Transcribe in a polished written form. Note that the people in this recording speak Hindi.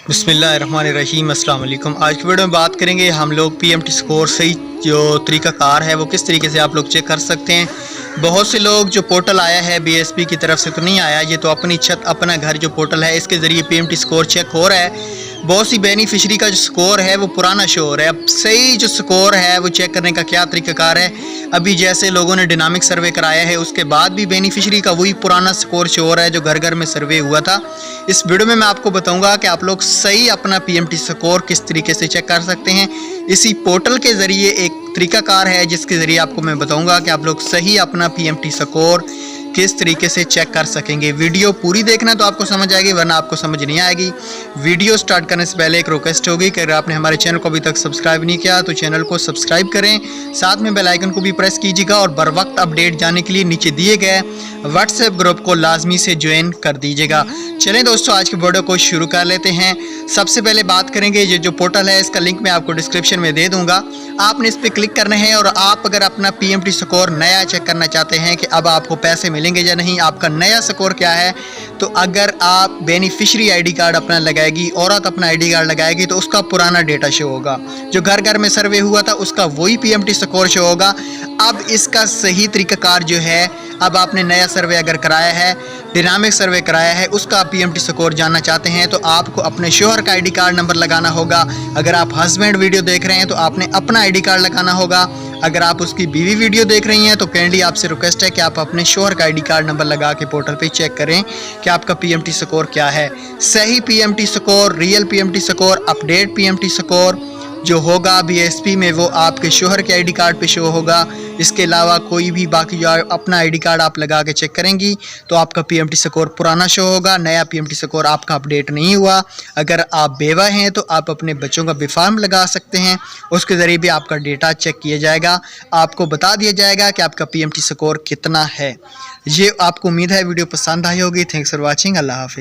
बिस्मिल्लाहिर्रहमानिर्रहीम अस्सलाम वालेकुम। आज की वीडियो में बात करेंगे हम लोग पीएमटी स्कोर सही जो तरीक़ाकार है वो किस तरीके से आप लोग चेक कर सकते हैं। बहुत से लोग जो पोर्टल आया है बीएसपी की तरफ से तो नहीं आया, ये तो अपनी छत अपना घर जो पोर्टल है इसके ज़रिए पीएमटी स्कोर चेक हो रहा है। बहुत सी बेनिफिशरी का जो स्कोर है वो पुराना शो हो रहा है। अब सही जो स्कोर है वो चेक करने का क्या तरीक़ाकार है। अभी जैसे लोगों ने डायनामिक सर्वे कराया है उसके बाद भी बेनिफिशरी का वही पुराना स्कोर शो हो रहा है जो घर घर में सर्वे हुआ था। इस वीडियो में मैं आपको बताऊंगा कि आप लोग सही अपना पीएमटी स्कोर किस तरीके से चेक कर सकते हैं। इसी पोर्टल के ज़रिए एक तरीक़ाकार है जिसके ज़रिए आपको मैं बताऊंगा कि आप लोग सही अपना पीएमटी स्कोर किस तरीके से चेक कर सकेंगे। वीडियो पूरी देखना तो आपको समझ आएगी, वरना आपको समझ नहीं आएगी। वीडियो स्टार्ट करने से पहले एक रिक्वेस्ट होगी कि अगर आपने हमारे चैनल को अभी तक सब्सक्राइब नहीं किया तो चैनल को सब्सक्राइब करें, साथ में बेल आइकन को भी प्रेस कीजिएगा और बर वक्त अपडेट जानने के लिए नीचे दिए गए व्हाट्सएप ग्रुप को लाजमी से ज्वाइन कर दीजिएगा। चलें दोस्तों, आज की वीडियो को शुरू कर लेते हैं। सबसे पहले बात करेंगे ये जो पोर्टल है इसका लिंक मैं आपको डिस्क्रिप्शन में दे दूंगा। आपने इस पर क्लिक करना है और आप अगर अपना पीएमटी स्कोर नया चेक करना चाहते हैं कि अब आपको पैसे मिलेंगे या नहीं, आपका नया स्कोर क्या है, तो अगर आप बेनिफिशरी आईडी कार्ड अपना लगाएगी, औरत अपना आईडी कार्ड लगाएगी तो उसका पुराना डेटा शो होगा। जो घर घर में सर्वे हुआ था उसका वही पीएमटी स्कोर शो होगा। अब इसका सही तरीक़ाकार जो है, अब आपने नया सर्वे अगर कराया है, डायनामिक सर्वे कराया है, उसका पीएमटी स्कोर जानना चाहते हैं तो आपको अपने शोहर का आईडी कार्ड नंबर लगाना होगा। अगर आप हस्बैंड वीडियो देख रहे हैं तो आपने अपना आईडी कार्ड लगाना होगा। अगर आप उसकी बीवी वीडियो देख रही हैं तो काइंडली आपसे रिक्वेस्ट है कि आप अपने शोहर का आईडी कार्ड नंबर लगा के पोर्टल पे चेक करें कि आपका पीएमटी स्कोर क्या है। सही PMT score, real PMT score, update PMT score जो होगा बीएसपी में वो आपके शोहर के आईडी कार्ड पे शो होगा। इसके अलावा कोई भी बाकी जो अपना आईडी कार्ड आप लगा के चेक करेंगी तो आपका पीएमटी स्कोर पुराना शो होगा, नया पीएमटी स्कोर आपका अपडेट नहीं हुआ। अगर आप बेवा हैं तो आप अपने बच्चों का बी फार्म लगा सकते हैं, उसके ज़रिए भी आपका डेटा चेक किया जाएगा, आपको बता दिया जाएगा कि आपका पीएमटी स्कोर कितना है। ये आपको उम्मीद है वीडियो पसंद आई होगी। Thanks for watching. अल्लाह हाफिज़।